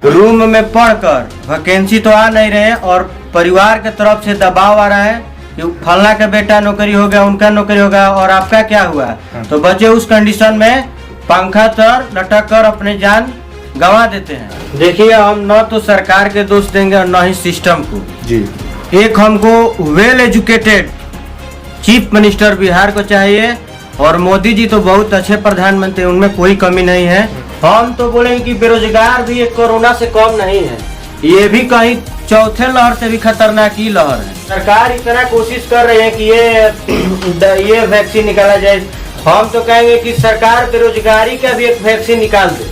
Room में पढ़कर vacancy तो आ नहीं रहे और परिवार के तरफ से दबाव आ रहा है कि फलना का बेटा नौकरी हो गया, उनका नौकरी हो गया और आपका क्या हुआ। तो बच्चे उस कंडीशन में पंखा तर लटक कर अपनी जान गंवा देते हैं। देखिए, हम न तो सरकार के दोष देंगे और न ही सिस्टम को जी। एक हमको well educated chief minister Bihar को चाहिए और मोदी जी तो बहुत अच्छे प्रधानमंत्री, उनमें कोई कमी नहीं है। हम तो बोलेंगे कि बेरोजगार भी एक कोरोना से कम नहीं है, ये भी कहीं चौथे लहर से भी खतरनाक ही लहर है। सरकार इतना कोशिश कर रही है कि ये वैक्सीन निकाला जाए। हम तो कहेंगे कि सरकार बेरोजगारी का भी एक वैक्सीन निकाल दे,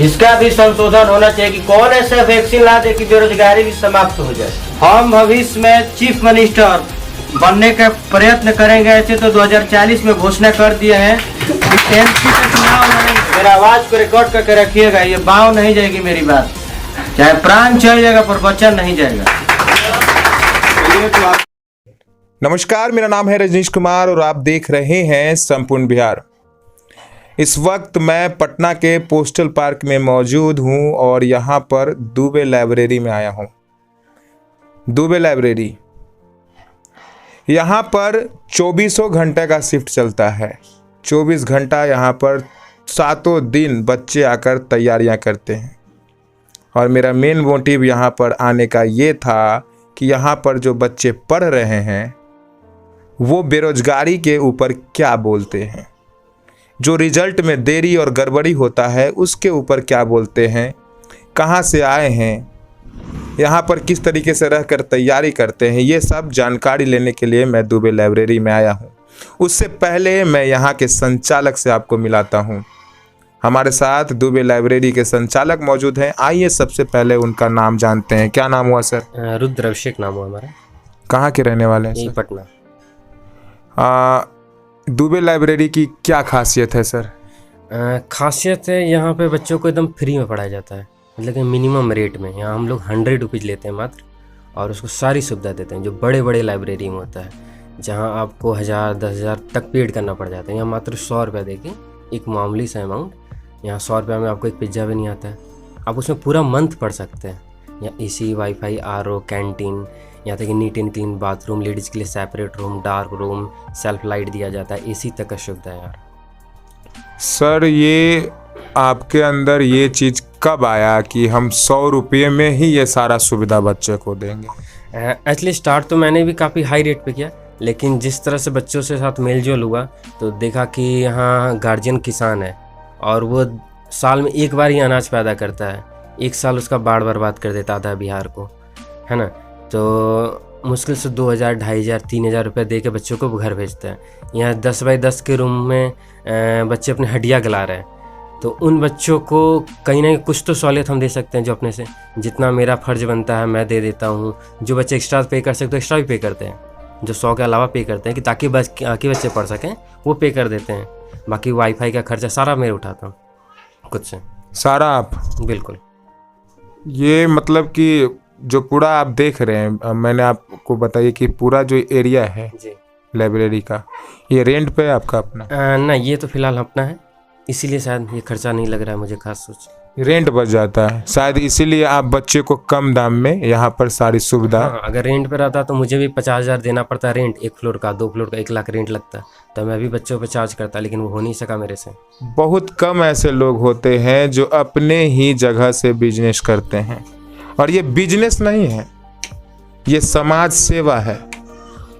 इसका भी संशोधन होना चाहिए कि कौन ऐसा वैक्सीन ला दे कि बेरोजगारी भी समाप्त हो जाए। हम भविष्य में चीफ मिनिस्टर बनने का प्रयत्न करेंगे। ऐसे तो 2040 में घोषणा कर दिए हैं कि एमपी का चुनाव लड़ेंगे। मेरा आवाज को रिकॉर्ड करके रखिएगा, ये बाव नहीं जाएगी मेरी बात, चाहे प्राण चल जाएगा पर वचन नहीं जाएगा। नमस्कार, मेरा नाम है रजनीश कुमार और आप देख रहे हैं संपूर्ण बिहार। इस वक्त मैं पटना के पोस्टल पार्क में मौजूद हूं और यहां पर दुबे लाइब्रेरी में आया हूं। दुबे लाइब्रेरी, यहाँ पर 24 घंटे का शिफ्ट चलता है। 24 घंटा यहाँ पर 7 दिन बच्चे आकर तैयारियाँ करते हैं और मेरा मेन मोटिव यहाँ पर आने का ये था कि यहाँ पर जो बच्चे पढ़ रहे हैं वो बेरोजगारी के ऊपर क्या बोलते हैं, जो रिजल्ट में देरी और गड़बड़ी होता है उसके ऊपर क्या बोलते हैं, कहाँ से आए हैं, यहाँ पर किस तरीके से रहकर तैयारी करते हैं, ये सब जानकारी लेने के लिए मैं दुबे लाइब्रेरी में आया हूँ। उससे पहले मैं यहाँ के संचालक से आपको मिलाता हूँ। हमारे साथ दुबे लाइब्रेरी के संचालक मौजूद हैं। आइए सबसे पहले उनका नाम जानते हैं। क्या नाम हुआ सर? रुद्र अभिषेक नाम हुआ हमारा। कहाँ के रहने वाले हैं? पटना। दुबे लाइब्रेरी की क्या खासियत है सर? खासियत है यहाँ पे बच्चों को एकदम फ्री में पढ़ाया जाता है, मतलब कि मिनिमम रेट में। यहाँ हम लोग 100 रुपीज़ लेते हैं मात्र और उसको सारी सुविधा देते हैं जो बड़े बड़े लाइब्रेरी में होता है, जहाँ आपको 1000-10,000 तक पेड करना पड़ जाता है। यहाँ मात्र 100 रुपये देके एक मामूली सा अमाउंट। यहाँ 100 रुपये में आपको एक पिज्ज़ा भी नहीं आता है, आप उसमें पूरा मंथ पढ़ सकते हैं। यहाँ AC, वाईफाई, RO, कैंटीन, यहाँ तक कि neat and clean bathroom, ladies के लिए separate room, dark room, self light दिया जाता है, AC तक का सुविधा है यार। सर, ये आपके अंदर ये चीज़ कब आया कि हम 100 रुपये में ही ये सारा सुविधा बच्चे को देंगे? एक्चुअली स्टार्ट तो मैंने भी काफ़ी हाई रेट पे किया, लेकिन जिस तरह से बच्चों से साथ मेल जोल हुआ तो देखा कि यहाँ गार्जियन किसान है और वो साल में एक बार ही अनाज पैदा करता है, एक साल उसका बाढ़ बर्बाद कर देता था बिहार को, है ना। तो मुश्किल से 2000, 2500, 3000 रुपये दे के बच्चों को घर भेजता है। यहाँ 10 बाई 10 के रूम में बच्चे अपनी हड्डियाँ गला रहे हैं, तो उन बच्चों को कहीं ना कहीं कुछ तो सहूलियत हम दे सकते हैं जो अपने से जितना मेरा फ़र्ज बनता है मैं दे देता हूँ। जो बच्चे एक्स्ट्रा पे कर सकते हैं एक्स्ट्रा भी पे करते हैं, जो 100 के अलावा पे करते हैं कि ताकि बाकी बच्चे पढ़ सकें, वो पे कर देते हैं। बाकी वाईफाई का खर्चा सारा मैं उठाता हूँ खुद से। सारा आप? बिल्कुल। ये मतलब कि जो पूरा आप देख रहे हैं, मैंने आपको बताइए कि पूरा जो एरिया है जी लाइब्रेरी का, ये रेंट पे है आपका अपना? ना, ये तो फिलहाल अपना है, इसीलिए शायद ये खर्चा नहीं लग रहा है मुझे खास सोच। रेंट बच जाता है शायद, इसीलिए आप बच्चे को कम दाम में यहाँ पर सारी सुविधा। हाँ, अगर रेंट पे रहता तो मुझे भी 50,000 देना पड़ता रेंट, 1 फ्लोर का, 2 फ्लोर का 1 लाख रेंट लगता, तो मैं भी बच्चों पे चार्ज करता, लेकिन वो हो नहीं सका मेरे से। बहुत कम ऐसे लोग होते हैं जो अपने ही जगह से बिजनेस करते हैं, और ये बिजनेस नहीं है, ये समाज सेवा है,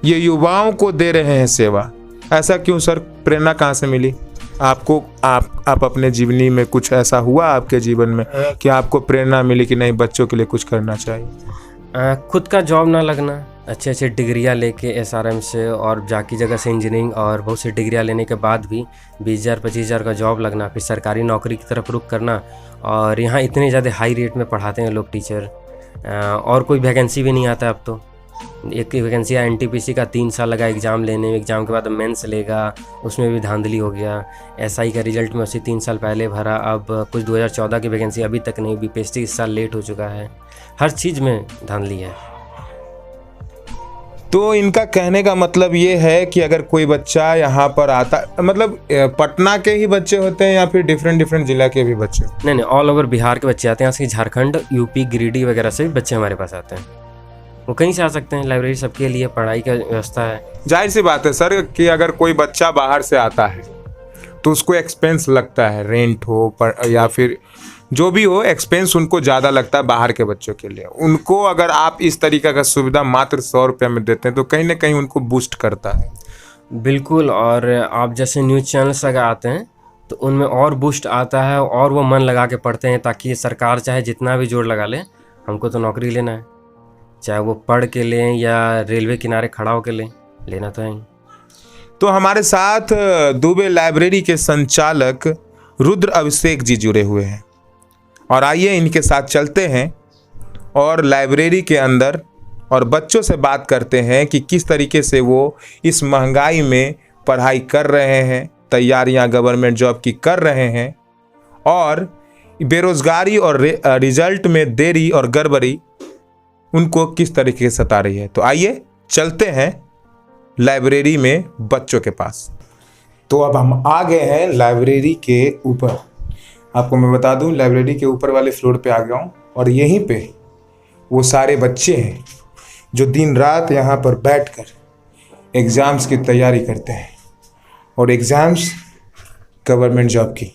ये युवाओं को दे रहे हैं सेवा। ऐसा क्यों सर? प्रेरणा कहाँ से मिली आपको? आप अपने जीवनी में कुछ ऐसा हुआ आपके जीवन में कि आपको प्रेरणा मिली कि नहीं बच्चों के लिए कुछ करना चाहिए? खुद का जॉब ना लगना, अच्छे डिग्रियां लेके SRM से और जाकी जगह से इंजीनियरिंग और बहुत सी डिग्रियां लेने के बाद भी 20,000-25,000 का जॉब लगना, फिर सरकारी नौकरी की तरफ रुख करना। और यहाँ इतने ज़्यादा हाई रेट में पढ़ाते हैं लोग टीचर, और कोई वैकेंसी भी नहीं आता अब तो। एक वैकेंसी NTPC का 3 साल लगा एग्ज़ाम लेने में, एग्ज़ाम के बाद मेंस लेगा, उसमें भी धांधली हो गया। SI का रिजल्ट में उसी 3 साल पहले भरा, अब कुछ 2014 की वैकेंसी अभी तक नहीं, BPSC इस साल लेट हो चुका है। हर चीज़ में धांधली है। तो इनका कहने का मतलब ये है कि अगर कोई बच्चा यहाँ पर आता, मतलब पटना के ही बच्चे होते हैं या फिर डिफरेंट डिफरेंट जिला के भी बच्चे? नहीं, ऑल ओवर बिहार के बच्चे आते हैं, यहाँ से झारखंड, यूपी, गिरिडीह वगैरह से भी बच्चे हमारे पास आते हैं। वो कहीं से आ सकते हैं, लाइब्रेरी सबके लिए, पढ़ाई का व्यवस्था है। जाहिर सी बात है सर कि अगर कोई बच्चा बाहर से आता है तो उसको एक्सपेंस लगता है, रेंट हो या फिर जो भी हो, एक्सपेंस उनको ज़्यादा लगता है बाहर के बच्चों के लिए। उनको अगर आप इस तरीक़े का सुविधा मात्र 100 रुपये में देते हैं तो कहीं ना कहीं उनको बूस्ट करता है। बिल्कुल, और आप जैसे न्यूज़ चैनल्स अगर आते हैं तो उनमें और बूस्ट आता है और वो मन लगा के पढ़ते हैं, ताकि सरकार चाहे जितना भी जोर लगा ले, हमको तो नौकरी लेना है, चाहे वो पढ़ के लें या रेलवे किनारे खड़ा होकर लें, लेना तो है ही। तो हमारे साथ दुबे लाइब्रेरी के संचालक रुद्र अभिषेक जी जुड़े हुए हैं और आइए इनके साथ चलते हैं और लाइब्रेरी के अंदर और बच्चों से बात करते हैं कि किस तरीके से वो इस महंगाई में पढ़ाई कर रहे हैं, तैयारियां गवर्नमेंट जॉब की कर रहे हैं और बेरोजगारी और रिजल्ट में देरी और गड़बड़ी उनको किस तरीके से सता रही है। तो आइए चलते हैं लाइब्रेरी में बच्चों के पास। तो अब हम आ गए हैं लाइब्रेरी के ऊपर। आपको मैं बता दूं, लाइब्रेरी के ऊपर वाले फ्लोर पे आ गया हूँ और यहीं पे वो सारे बच्चे हैं जो दिन रात यहाँ पर बैठकर एग्ज़ाम्स की तैयारी करते हैं और एग्ज़ाम्स गवर्नमेंट जॉब की।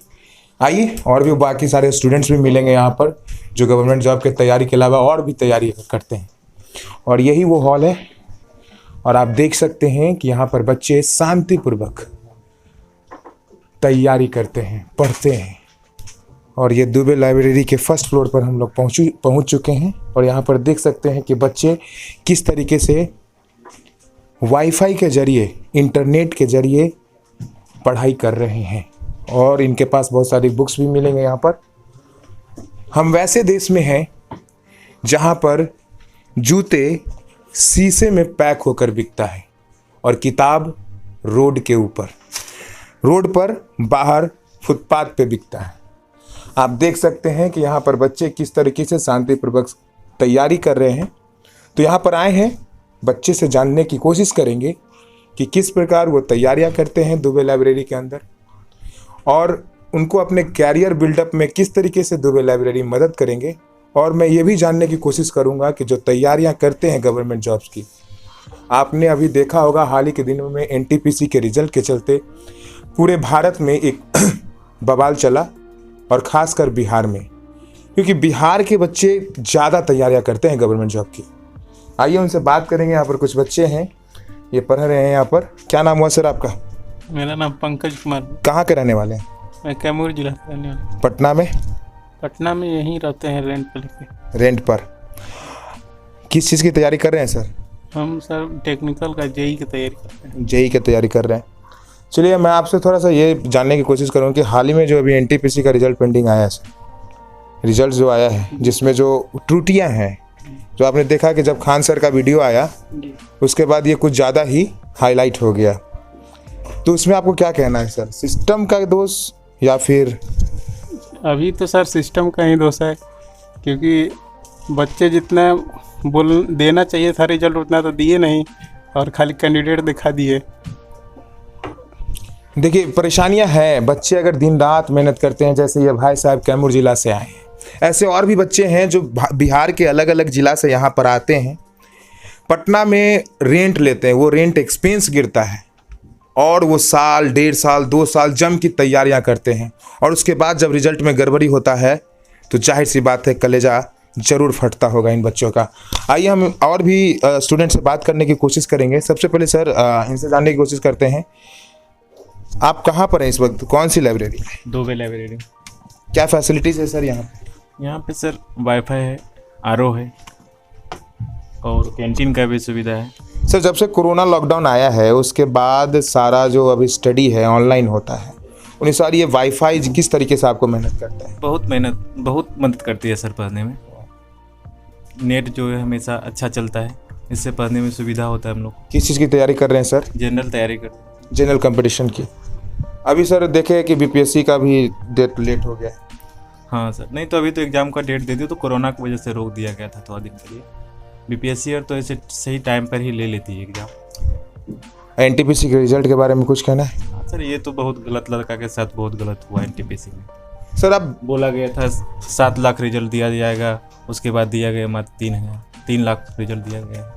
आइए, और भी बाकी सारे स्टूडेंट्स भी मिलेंगे यहाँ पर जो गवर्नमेंट जॉब की तैयारी के अलावा और भी तैयारी करते हैं। और यही वो हॉल है और आप देख सकते हैं कि यहाँ पर बच्चे शांतिपूर्वक तैयारी करते हैं, पढ़ते हैं। और ये दुबे लाइब्रेरी के फर्स्ट फ्लोर पर हम लोग पहुँच चुके हैं और यहाँ पर देख सकते हैं कि बच्चे किस तरीके से वाईफाई के ज़रिए, इंटरनेट के ज़रिए पढ़ाई कर रहे हैं और इनके पास बहुत सारी बुक्स भी मिलेंगे यहाँ पर। हम वैसे देश में हैं जहाँ पर जूते शीशे में पैक होकर बिकता है और किताब रोड के ऊपर, रोड पर बाहर फुटपाथ पे बिकता है। आप देख सकते हैं कि यहाँ पर बच्चे किस तरीके से शांतिपूर्वक तैयारी कर रहे हैं। तो यहाँ पर आए हैं, बच्चे से जानने की कोशिश करेंगे कि किस प्रकार वो तैयारियाँ करते हैं दुबे लाइब्रेरी के अंदर और उनको अपने कैरियर बिल्डअप में किस तरीके से दुबे लाइब्रेरी मदद करेंगे। और मैं ये भी जानने की कोशिश करूँगा कि जो तैयारियाँ करते हैं गवर्नमेंट जॉब्स की, आपने अभी देखा होगा हाल ही के दिनों में NTPC के रिजल्ट के चलते पूरे भारत में एक बवाल चला और ख़ासकर बिहार में, क्योंकि बिहार के बच्चे ज़्यादा तैयारियां करते हैं गवर्नमेंट जॉब की। आइए उनसे बात करेंगे। यहाँ पर कुछ बच्चे हैं, ये पढ़ रहे हैं यहाँ पर। क्या नाम हुआ सर आपका? मेरा नाम पंकज कुमार। कहाँ के रहने वाले हैं? मैं कैमूर जिला से रहने वाला। पटना में? पटना में यहीं रहते हैं, रेंट पर लेके। रेंट पर। किस चीज़ की तैयारी कर रहे हैं सर? हम सर टेक्निकल का JEE की तैयारी करते हैं। JEE की तैयारी कर रहे हैं। चलिए, मैं आपसे थोड़ा सा ये जानने की कोशिश करूँ कि हाल ही में जो अभी NTPC का रिजल्ट पेंडिंग आया है सर, रिजल्ट जो आया है जिसमें जो त्रुटियां हैं, जो आपने देखा कि जब खान सर का वीडियो आया उसके बाद ये कुछ ज़्यादा ही हाईलाइट हो गया, तो उसमें आपको क्या कहना है सर? सिस्टम का दोष या फिर? अभी तो सर सिस्टम का ही दोष है, क्योंकि बच्चे जितना देना चाहिए था रिजल्ट उतना तो दिए नहीं और खाली कैंडिडेट दिखा दिए। देखिए, परेशानियां हैं। बच्चे अगर दिन रात मेहनत करते हैं, जैसे ये भाई साहब कैमूर जिला से आए हैं, ऐसे और भी बच्चे हैं जो बिहार के अलग अलग जिला से यहाँ पर आते हैं, पटना में रेंट लेते हैं, वो रेंट एक्सपेंस गिरता है और वो साल, 1.5 साल, 2 साल जम की तैयारियां करते हैं और उसके बाद जब रिजल्ट में गड़बड़ी होता है तो जाहिर सी बात है कलेजा ज़रूर फटता होगा इन बच्चों का। आइए हम और भी स्टूडेंट से बात करने की कोशिश करेंगे। सबसे पहले सर इनसे जानने की कोशिश करते हैं, आप कहाँ पर हैं इस वक्त? कौन सी लाइब्रेरी? दुबे लाइब्रेरी। क्या फैसिलिटीज़ है सर यहाँ पे? यहाँ पे सर वाईफाई है, RO है और कैंटीन का भी सुविधा है। सर, जब से कोरोना लॉकडाउन आया है उसके बाद सारा जो अभी स्टडी है ऑनलाइन होता है, उन्हें सारी ये वाईफाई किस तरीके से आपको मेहनत करता है? बहुत मदद करती है सर पढ़ने में। नेट जो है हमेशा अच्छा चलता है, इससे पढ़ने में सुविधा होता है हम लोग। किस चीज़ की तैयारी कर रहे हैं सर? जनरल तैयारी करते हैं। जनरल कंपटीशन की। अभी सर देखे कि BPSC का भी डेट लेट हो गया है। हाँ सर, नहीं तो अभी तो एग्ज़ाम का डेट दे दिया, तो कोरोना की वजह से रोक दिया गया था थोड़ा दिन के लिए। बीपीएससी और तो ऐसे सही टाइम पर ही ले लेती है एग्ज़ाम। एनटीपीसी के रिजल्ट के बारे में कुछ कहना है? हाँ सर, ये तो बहुत गलत, लड़का के साथ बहुत गलत हुआ एनटीपीसी में। सर अब बोला गया था 7 लाख रिजल्ट दिया जाएगा, उसके बाद दिया गया मात्र 3 लाख रिजल्ट दिया गया।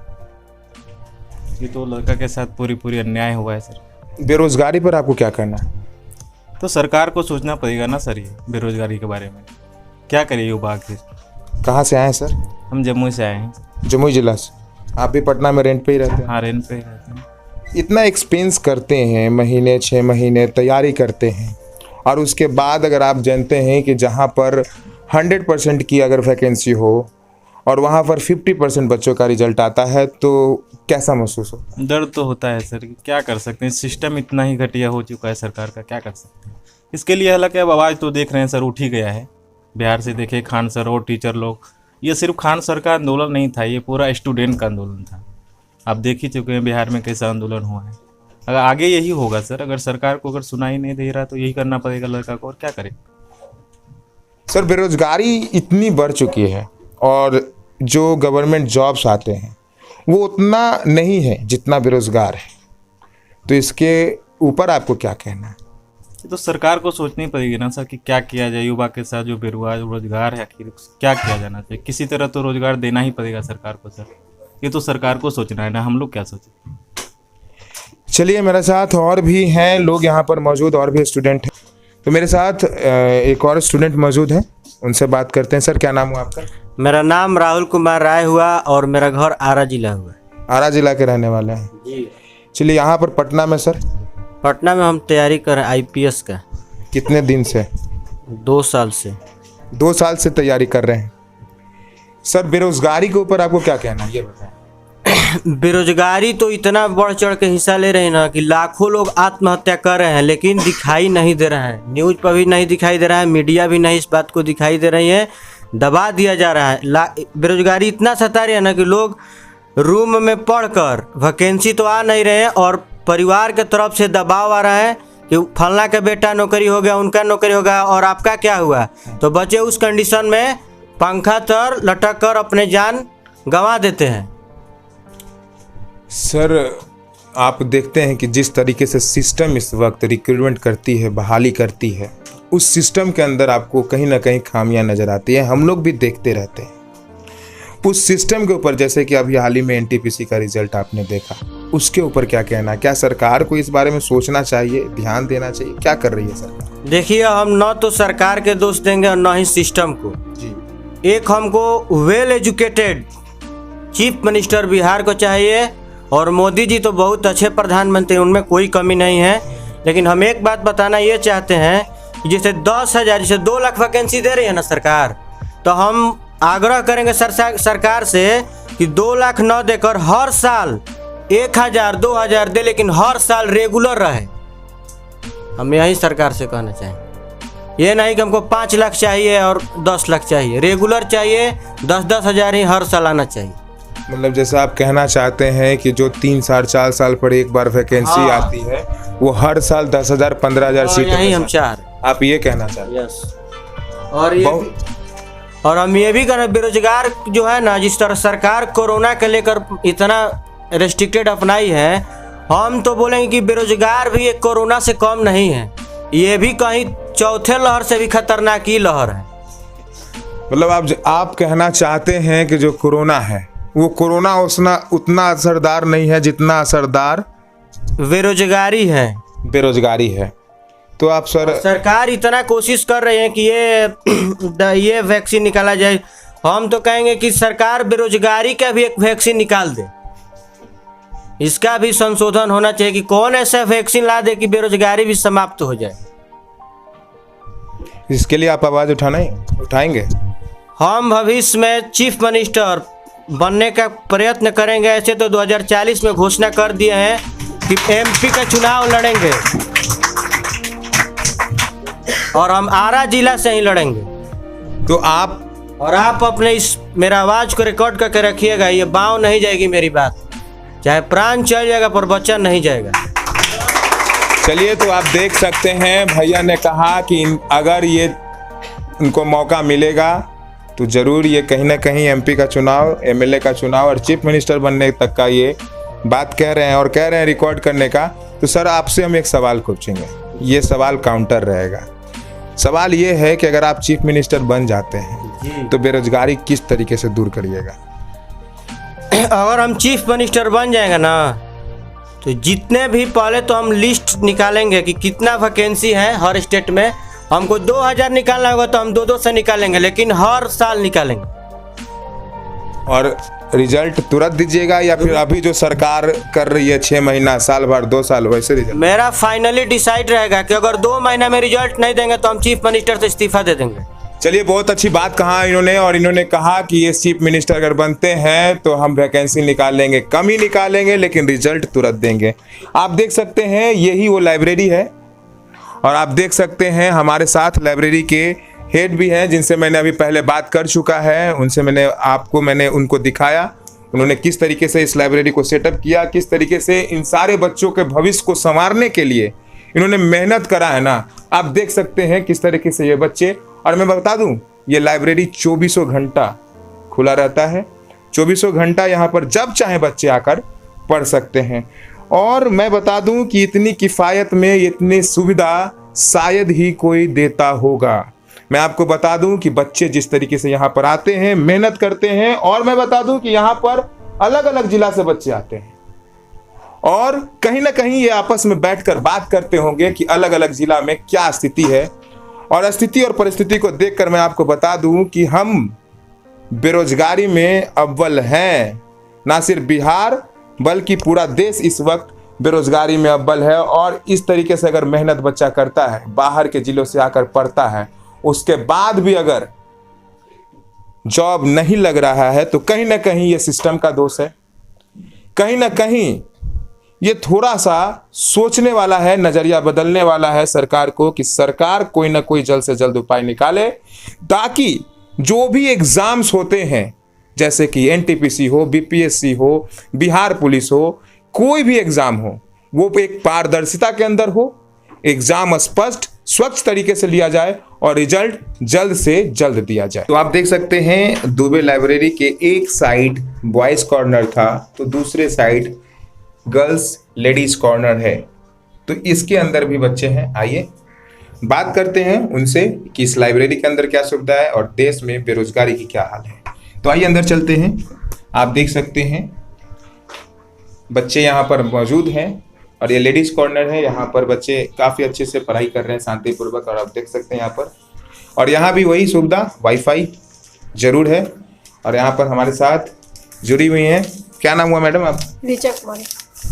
ये तो लड़का के साथ पूरी अन्याय हुआ है सर। बेरोजगारी पर आपको क्या करना है? तो सरकार को सोचना पड़ेगा ना सर, ये बेरोजगारी के बारे में क्या करे युवा आखिर। कहाँ से आए हैं सर? हम जम्मू से आए हैं। जमुई जिला से। आप भी पटना में रेंट पे ही रहते हैं? हाँ, रेंट पे रहते हैं। इतना एक्सपेंस करते हैं, महीने 6 महीने तैयारी करते हैं, और उसके बाद अगर आप जानते हैं कि जहाँ पर 100% की अगर वैकेंसी हो और वहाँ पर 50% बच्चों का रिजल्ट आता है, तो कैसा महसूस हो? डर तो होता है सर, क्या कर सकते हैं, सिस्टम इतना ही घटिया हो चुका है सरकार का, क्या कर सकते हैं। इसके लिए हालांकि अब आवाज़ तो देख रहे हैं सर, उठ ही गया है। बिहार से देखे खान सर और टीचर लोग, ये सिर्फ खान सर का आंदोलन नहीं था, ये पूरा स्टूडेंट का आंदोलन था। आप देख ही चुके हैं बिहार में कैसा आंदोलन हुआ है। अगर आगे यही होगा सर, अगर सरकार को अगर सुनाई नहीं दे रहा तो यही करना पड़ेगा लड़का को, और क्या करे। सर बेरोजगारी इतनी बढ़ चुकी है और जो गवर्नमेंट जॉब्स आते हैं वो उतना नहीं है जितना बेरोजगार है, तो इसके ऊपर आपको क्या कहना है? ये तो सरकार को सोचनी पड़ेगी ना सर कि क्या किया जाए युवा के साथ जो बेरोजगार है, आखिर क्या किया जाना चाहिए। किसी तरह तो रोजगार देना ही पड़ेगा सरकार को सर, ये तो सरकार को सोचना है ना, हम लोग क्या सोचें। चलिए, मेरे साथ और भी हैं लोग यहाँ पर मौजूद, और भी स्टूडेंट हैं। तो मेरे साथ एक और स्टूडेंट मौजूद हैं, उनसे बात करते हैं। सर क्या नाम हुआ आपका? मेरा नाम राहुल कुमार राय हुआ और मेरा घर आरा जिला हुआ। आरा जिला के रहने वाले हैं जी। चलिए, यहाँ पर पटना में सर पटना में हम तैयारी कर रहे हैं आईपीएस का। कितने दिन से? 2 साल से। 2 साल से तैयारी कर रहे हैं। सर बेरोजगारी के ऊपर आपको क्या कहना है, ये बताएं। बेरोजगारी तो इतना बढ़ चढ़ के हिस्सा ले रहे हैं ना कि लाखों लोग आत्महत्या कर रहे हैं, लेकिन दिखाई नहीं दे रहा है। न्यूज़ पर भी नहीं दिखाई दे रहा है, मीडिया भी नहीं इस बात को दिखाई दे रही है, दबा दिया जा रहा है। बेरोजगारी इतना सता रही है ना कि लोग रूम में पढ़कर वैकेंसी तो आ नहीं रहे हैं और परिवार के तरफ से दबाव आ रहा है कि फलना का बेटा नौकरी हो गया, उनका नौकरी हो गया और आपका क्या हुआ। तो बच्चे उस कंडीशन में पंखा तर लटक कर अपने जान गंवा देते हैं। सर आप देखते हैं कि जिस तरीके से सिस्टम इस वक्त रिक्रूटमेंट करती है, बहाली करती है, उस सिस्टम के अंदर आपको कहीं ना कहीं खामियां नज़र आती हैं। हम लोग भी देखते रहते हैं उस सिस्टम के ऊपर। जैसे कि अभी हाल ही में एनटीपीसी का रिजल्ट आपने देखा, उसके ऊपर क्या कहना? क्या सरकार को इस बारे में सोचना चाहिए, ध्यान देना चाहिए? क्या कर रही है सरकार? देखिए, हम न तो सरकार के दोष देंगे और न ही सिस्टम को जी। एक हमको well educated chief minister Bihar को चाहिए, और मोदी जी तो बहुत अच्छे प्रधानमंत्री, उनमें कोई कमी नहीं है। लेकिन हम एक बात बताना ये चाहते हैं कि जैसे 10,000 जैसे 2 लाख वैकेंसी दे रही है ना सरकार, तो हम आग्रह करेंगे सरकार से कि 2 लाख न देकर हर साल 1,000 2,000 दे, लेकिन हर साल रेगुलर रहे। हम यही सरकार से कहना चाहेंगे, ये नहीं कि हमको 5 लाख चाहिए और 10 लाख चाहिए, रेगुलर चाहिए। 10-10 हज़ार ही हर साल आना चाहिए। मतलब जैसा आप कहना चाहते हैं कि जो 3 साल 4 साल पर एक बार वैकेंसी आती है, वो हर साल 10,000 15,000 सीटें यही हम चाह रहे हैं। आप ये कहना चाहते हैं? यस। और हम ये भी करें, बेरोजगार जो है ना, जिस तरह सरकार कोरोना के लेकर इतना रेस्ट्रिक्टेड अपनाई है, हम तो बोलेंगे कि बेरोजगार भी एक कोरोना से कम नहीं है, ये भी कहीं चौथे लहर से भी खतरनाक ही लहर है। मतलब आप कहना चाहते हैं कि जो कोरोना है वो कोरोना उतना असरदार नहीं है जितना असरदार बेरोजगारी है। तो आप सरकार इतना कोशिश कर रही है कि ये वैक्सीन निकाला जाए। हम तो कहेंगे कि सरकार बेरोजगारी का भी एक वैक्सीन निकाल दे, इसका भी संशोधन होना चाहिए कि कौन ऐसा वैक्सीन ला दे कि बेरोजगारी भी समाप्त हो जाए। इसके लिए आप आवाज उठाएंगे? हम भविष्य में चीफ मिनिस्टर बनने का प्रयत्न करेंगे। ऐसे तो 2040 में घोषणा कर दिए हैं कि एमपी का चुनाव लड़ेंगे और हम आरा जिला से ही लड़ेंगे। तो आप अपने इस मेरा आवाज को रिकॉर्ड करके रखिएगा, ये बाँव नहीं जाएगी मेरी बात, चाहे प्राण चल जाएगा पर बच्चा नहीं जाएगा। चलिए, तो आप देख सकते हैं भैया ने कहा कि अगर ये उनको मौका मिलेगा तो ज़रूर ये कहीं ना कहीं एमपी का चुनाव, एमएलए का चुनाव और चीफ मिनिस्टर बनने तक का ये बात कह रहे हैं और कह रहे हैं रिकॉर्ड करने का। तो सर आपसे हम एक सवाल पूछेंगे, ये सवाल काउंटर रहेगा। सवाल ये है कि अगर आप चीफ मिनिस्टर बन जाते हैं तो बेरोजगारी किस तरीके से दूर करिएगा? अगर हम चीफ मिनिस्टर बन जाएंगे ना, तो जितने भी पहले तो हम लिस्ट निकालेंगे कि कितना वैकेंसी है हर स्टेट में। हमको 2000 निकालना होगा तो हम 2-2 से निकालेंगे, लेकिन हर साल निकालेंगे। और रिजल्ट तुरंत दीजिएगा या फिर अभी जो सरकार कर रही है 6 महीना, साल भर, 2 साल, वैसे रिजल्ट? मेरा फाइनली डिसाइड रहेगा कि अगर 2 महीना में रिजल्ट नहीं देंगे तो हम चीफ मिनिस्टर से इस्तीफा दे देंगे। चलिए, बहुत अच्छी बात कहा इन्होंने। और इन्होंने कहा कि ये चीफ मिनिस्टर अगर बनते हैं तो हम वैकेंसी निकालेंगे, कम ही निकालेंगे, लेकिन रिजल्ट तुरंत देंगे। आप देख सकते हैं यही वो लाइब्रेरी है और आप देख सकते हैं हमारे साथ लाइब्रेरी के हेड भी हैं जिनसे मैंने अभी पहले बात कर चुका है। उनसे मैंने उनको दिखाया उन्होंने किस तरीके से इस लाइब्रेरी को सेटअप किया, किस तरीके से इन सारे बच्चों के भविष्य को संवारने के लिए इन्होंने मेहनत करा है ना। आप देख सकते हैं किस तरीके से ये बच्चे, और मैं बता दूं ये लाइब्रेरी 24 घंटा खुला रहता है। 24 घंटा यहाँ पर जब चाहे बच्चे आकर पढ़ सकते हैं। और मैं बता दूं कि इतनी किफ़ायत में इतनी सुविधा शायद ही कोई देता होगा। मैं आपको बता दूं कि बच्चे जिस तरीके से यहाँ पर आते हैं, मेहनत करते हैं, और मैं बता दूं कि यहाँ पर अलग अलग जिला से बच्चे आते हैं और कहीं ना कहीं ये आपस में बैठकर बात करते होंगे कि अलग अलग जिला में क्या स्थिति है। और स्थिति और परिस्थिति को देखकर मैं आपको बता दूं कि हम बेरोजगारी में अव्वल हैं। ना सिर्फ बिहार बल्कि पूरा देश इस वक्त बेरोजगारी में अव्वल है। और इस तरीके से अगर मेहनत बच्चा करता है, बाहर के जिलों से आकर पढ़ता है, उसके बाद भी अगर जॉब नहीं लग रहा है तो कहीं ना कहीं ये सिस्टम का दोष है। कहीं ना कहीं ये थोड़ा सा सोचने वाला है, नजरिया बदलने वाला है सरकार को कि सरकार कोई ना कोई जल्द से जल्द उपाय निकाले ताकि जो भी एग्जाम्स होते हैं, जैसे कि एनटीपीसी हो, बीपीएससी हो, बिहार पुलिस हो, कोई भी एग्जाम हो, वो एक पारदर्शिता के अंदर हो, एग्जाम स्पष्ट स्वच्छ तरीके से लिया जाए और रिजल्ट जल्द से जल्द दिया जाए। तो आप देख सकते हैं दुबे लाइब्रेरी के एक साइड बॉयज कॉर्नर था तो दूसरे साइड गर्ल्स लेडीज कॉर्नर है। तो इसके अंदर भी बच्चे हैं। आइए बात करते हैं उनसे कि इस लाइब्रेरी के अंदर क्या सुविधा है और देश में बेरोजगारी की क्या हाल है। तो आइए अंदर चलते हैं। आप देख सकते हैं बच्चे यहाँ पर मौजूद हैं और ये लेडीज कॉर्नर है। यहाँ पर बच्चे काफ़ी अच्छे से पढ़ाई कर रहे हैं शांतिपूर्वक, और आप देख सकते हैं यहाँ पर, और यहाँ भी वही सुविधा वाईफाई जरूर है। और यहाँ पर हमारे साथ जुड़ी हुई हैं, क्या नाम हुआ मैडम आप? ऋचा कुमारी।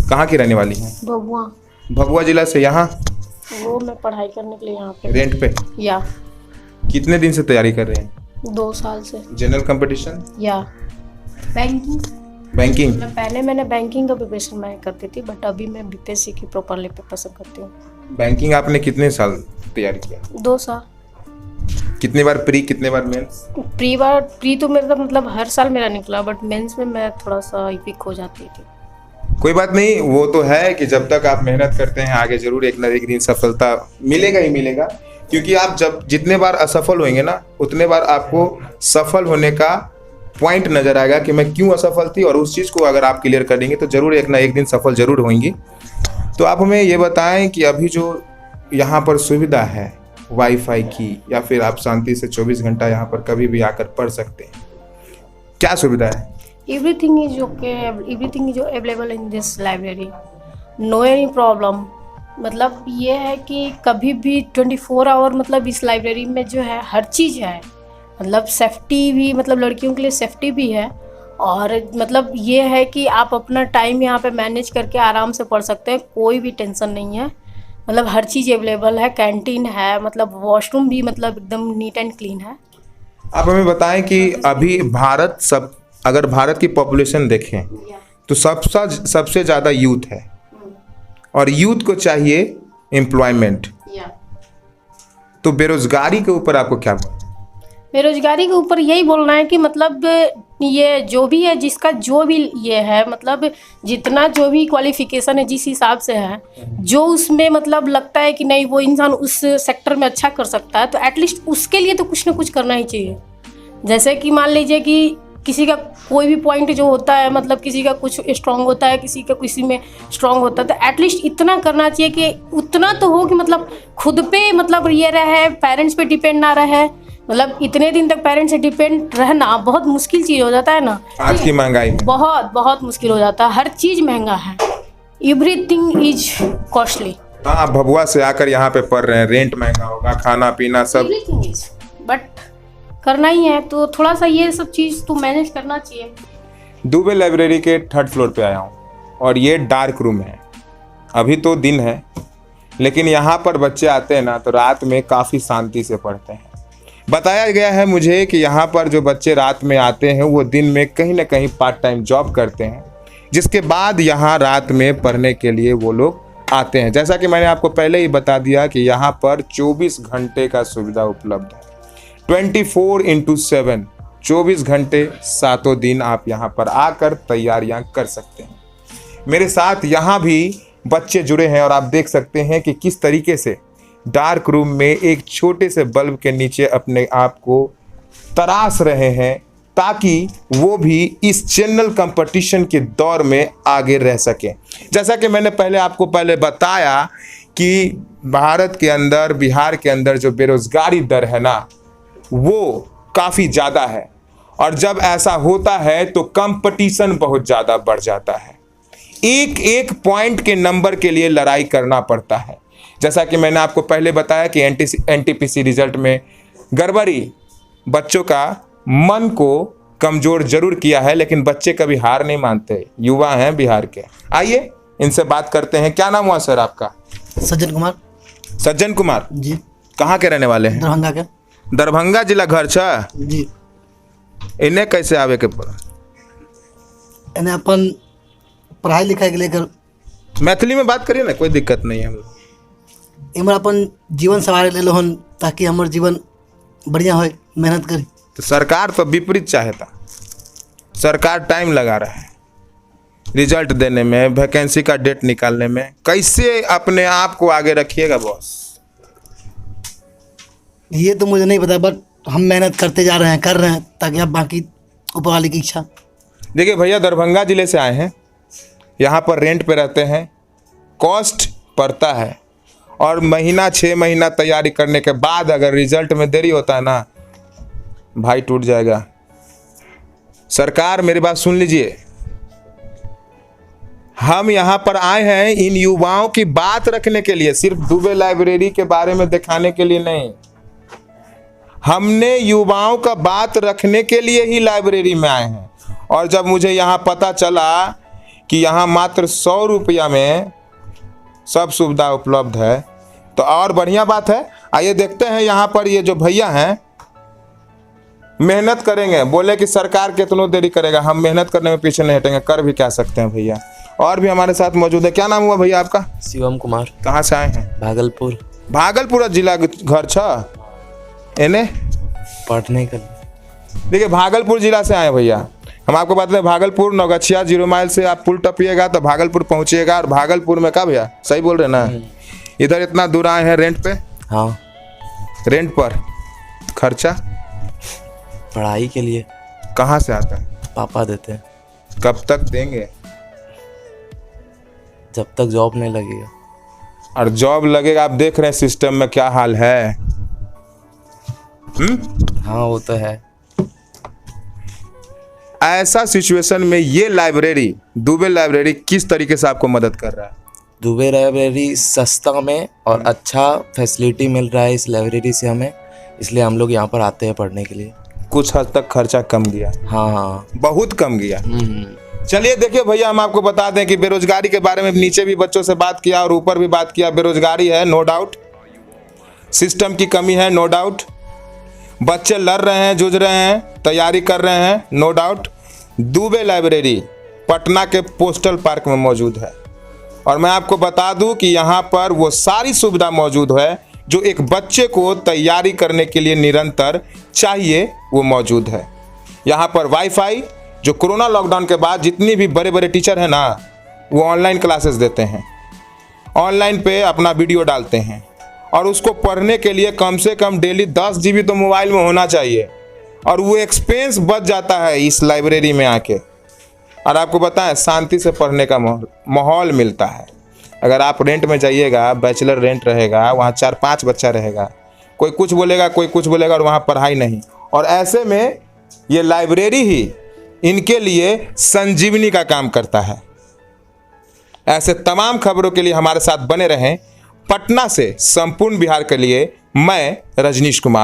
कहाँ की रहने वाली हैं? भभुआ। भभुआ जिला से। यहाँ वो मैं पढ़ाई करने के लिए यहाँ पे रेंट पे? या कितने दिन से तैयारी कर रहे हैं? 2 साल से। जनरल कंपटीशन या बैंकिंग? मतलब पहले मैंने बैंकिंग का प्रिपरेशन मैं करती थी, बट अभी मैं बीपीएससी की प्रॉपरली प्रिपरेशन करती हूँ। बैंकिंग आपने कितने साल तैयारी किया? 2 साल। कितने बार प्री, कितने बार मेंस? प्री तो मेरा मतलब हर साल मेरा निकला, बट मेंस में मैं थोड़ा सा वीक हो जाती थी। कोई बात नहीं, वो तो है कि जब तक आप मेहनत करते हैं आगे जरूर एक ना एक दिन सफलता मिलेगा ही मिलेगा। क्योंकि आप जब जितने बार असफल होंगे ना, उतने बार आपको सफल होने का पॉइंट नजर आएगा कि मैं क्यों असफल थी, और उस चीज़ को अगर आप क्लियर करेंगे तो जरूर एक ना एक दिन सफल जरूर होंगी। तो आप हमें ये बताएं कि अभी जो यहाँ पर सुविधा है वाईफाई की, या फिर आप शांति से 24 घंटा यहाँ पर कभी भी आकर पढ़ सकते हैं, क्या सुविधा है? Everything is okay. Everything is available in this library. No any problem. मतलब ये है कि कभी भी 24 आवर मतलब इस लाइब्रेरी में जो है हर चीज़ है। मतलब सेफ्टी भी, मतलब लड़कियों के लिए सेफ्टी भी है, और मतलब ये है कि आप अपना टाइम यहाँ पे मैनेज करके आराम से पढ़ सकते हैं, कोई भी टेंशन नहीं है। मतलब हर चीज़ अवेलेबल है, कैंटीन है, मतलब वॉशरूम भी मतलब एकदम नीट एंड क्लीन है। आप हमें बताएं कि अभी अगर भारत की पॉपुलेशन देखें तो सबसे ज़्यादा यूथ है, और यूथ को चाहिए एम्प्लॉयमेंट। तो बेरोजगारी के ऊपर आपको क्या बोलना? बेरोजगारी के ऊपर यही बोलना है कि मतलब ये जो भी है, जिसका जो भी ये है, मतलब जितना जो भी क्वालिफिकेशन है जिस हिसाब से है, जो उसमें मतलब लगता है कि नहीं वो इंसान उस सेक्टर में अच्छा कर सकता है, तो एटलीस्ट उसके लिए तो कुछ ना कुछ करना ही चाहिए। जैसे कि मान लीजिए कि किसी का कोई भी पॉइंट जो होता है, मतलब किसी का कुछ स्ट्रांग होता है, किसी का किसी में स्ट्रांग होता है, तो एटलीस्ट इतना करना चाहिए कि उतना तो हो कि मतलब खुद पे मतलब ये रहे, पेरेंट्स पे डिपेंड ना रहे। मतलब इतने दिन तक पेरेंट्स से डिपेंड रहना बहुत मुश्किल चीज़ हो जाता है ना, आज की महंगाई में। बहुत बहुत मुश्किल हो जाता है। हर चीज़ महंगा है, एवरीथिंग इज कॉस्टली। हाँ, आप भभुआ से आकर यहाँ पे पढ़ रहे हैं, रेंट महंगा होगा, खाना पीना सब। एवरीथिंग इज, बट करना ही है तो थोड़ा सा ये सब चीज़ तो मैनेज करना चाहिए। दुबे लाइब्रेरी के 3rd फ्लोर पे आया हूँ और ये डार्क रूम है। अभी तो दिन है, लेकिन यहाँ पर बच्चे आते हैं ना तो रात में काफ़ी शांति से पढ़ते हैं। बताया गया है मुझे कि यहाँ पर जो बच्चे रात में आते हैं वो दिन में कहीं ना कहीं पार्ट टाइम जॉब करते हैं, जिसके बाद यहाँ रात में पढ़ने के लिए वो लोग आते हैं। जैसा कि मैंने आपको पहले ही बता दिया कि यहाँ पर 24 घंटे का सुविधा उपलब्ध है, 24/7, 24 घंटे 7 दिन आप यहाँ पर आकर तैयारियाँ कर सकते हैं। मेरे साथ यहाँ भी बच्चे जुड़े हैं और आप देख सकते हैं कि किस तरीके से डार्क रूम में एक छोटे से बल्ब के नीचे अपने आप को तराश रहे हैं, ताकि वो भी इस जनरल कंपटीशन के दौर में आगे रह सकें। जैसा कि मैंने आपको पहले बताया कि भारत के अंदर, बिहार के अंदर जो बेरोजगारी दर है ना, वो काफ़ी ज़्यादा है, और जब ऐसा होता है तो कंपटीशन बहुत ज़्यादा बढ़ जाता है। एक एक पॉइंट के नंबर के लिए लड़ाई करना पड़ता है। जैसा कि मैंने आपको पहले बताया कि एनटीपीसी रिजल्ट में गड़बड़ी बच्चों का मन को कमज़ोर जरूर किया है, लेकिन बच्चे कभी हार नहीं मानते। युवा हैं बिहार के, आइए इनसे बात करते हैं। क्या नाम हुआ सर आपका? सज्जन कुमार। सज्जन कुमार जी। कहाँ के रहने वाले हैं? दरभंगा के। दरभंगा जिला घर छा जी। इन्हें कैसे आवे के पड़ा? इन्हें अपन पढ़ाई लिखाई के लेकर मैथिली में बात करिए ना, कोई दिक्कत नहीं है। हम लोग इमर अपन जीवन सवारे ले लो हन, ताकि हमार जीवन बढ़िया हो, मेहनत करी। तो सरकार तो विपरीत चाहता। सरकार टाइम लगा रहा है रिजल्ट देने में, वैकेंसी का डेट निकालने में। कैसे अपने आप को आगे रखिएगा बॉस? ये तो मुझे नहीं पता, बट हम मेहनत करते जा रहे हैं, कर रहे हैं, ताकि आप बाकी ऊपर वाले की इच्छा। देखिए भैया, दरभंगा जिले से आए हैं, यहाँ पर रेंट पे रहते हैं, कॉस्ट पड़ता है, और महीना 6 महीना तैयारी करने के बाद अगर रिजल्ट में देरी होता है ना भाई, टूट जाएगा। सरकार मेरी बात सुन लीजिए, हम यहाँ पर आए हैं इन युवाओं की बात रखने के लिए, सिर्फ दुबे लाइब्रेरी के बारे में दिखाने के लिए नहीं। हमने युवाओं का बात रखने के लिए ही लाइब्रेरी में आए हैं। और जब मुझे यहाँ पता चला कि यहाँ मात्र 100 रुपया में सब सुविधा उपलब्ध है, तो और बढ़िया बात है। आइए देखते हैं यहाँ पर ये जो भैया हैं मेहनत करेंगे। बोले कि सरकार कितनों देरी करेगा, हम मेहनत करने में पीछे नहीं हटेंगे। कर भी क्या सकते हैं भैया। और भी हमारे साथ मौजूद है। क्या नाम हुआ भैया आपका? शिवम कुमार। कहाँ से आए हैं? भागलपुर। भागलपुर जिला घर छा इन्हें पढ़ने का। देखिए, भागलपुर जिला से आए भैया। हम आपको बता दें, भागलपुर नौगछिया 0 माइल से आप पुल टपिएगा तो भागलपुर पहुंचिएगा। और भागलपुर में क्या भैया, सही बोल रहे ना? इधर इतना दूर आए हैं रेंट पे? हाँ। रेंट पर खर्चा पढ़ाई के लिए। कहाँ से आता है? पापा देते हैं। कब तक देंगे? जब तक जॉब नहीं लगेगा। और जॉब लगेगा? आप देख रहे हैं सिस्टम में क्या हाल है। हाँ वो तो है। ऐसा सिचुएशन में ये लाइब्रेरी, दुबे लाइब्रेरी, किस तरीके से आपको मदद कर रहा है? दुबे लाइब्रेरी सस्ता में और अच्छा फैसिलिटी मिल रहा है इस लाइब्रेरी से हमें, इसलिए हम लोग यहाँ पर आते हैं पढ़ने के लिए। कुछ हद तक खर्चा कम गया? हाँ हाँ, बहुत कम गया। चलिए देखिए भैया, हम आपको बता दें कि बेरोजगारी के बारे में नीचे भी बच्चों से बात किया और ऊपर भी बात किया। बेरोजगारी है, नो डाउट। सिस्टम की कमी है, नो डाउट। बच्चे लड़ रहे हैं, जूझ रहे हैं, तैयारी कर रहे हैं, no doubt. Dubey library Patna के पोस्टल पार्क में मौजूद है, और मैं आपको बता दूं कि यहाँ पर वो सारी सुविधा मौजूद है जो एक बच्चे को तैयारी करने के लिए निरंतर चाहिए, वो मौजूद है। यहाँ पर वाईफाई, जो कोरोना लॉकडाउन के बाद जितनी भी बड़े बड़े टीचर हैं ना, वो ऑनलाइन क्लासेस देते हैं, ऑनलाइन पे अपना वीडियो डालते हैं, और उसको पढ़ने के लिए कम से कम डेली 10 GB तो मोबाइल में होना चाहिए। और वो एक्सपेंस बच जाता है इस लाइब्रेरी में आके। और आपको बताएं, शांति से पढ़ने का माहौल मिलता है। अगर आप रेंट में जाइएगा, बैचलर रेंट रहेगा, वहाँ 4-5 बच्चा रहेगा, कोई कुछ बोलेगा, कोई कुछ बोलेगा, और वहाँ पढ़ाई नहीं। और ऐसे में ये लाइब्रेरी ही इनके लिए संजीवनी का काम करता है। ऐसे तमाम खबरों के लिए हमारे साथ बने रहें। पटना से संपूर्ण बिहार के लिए मैं रजनीश कुमार।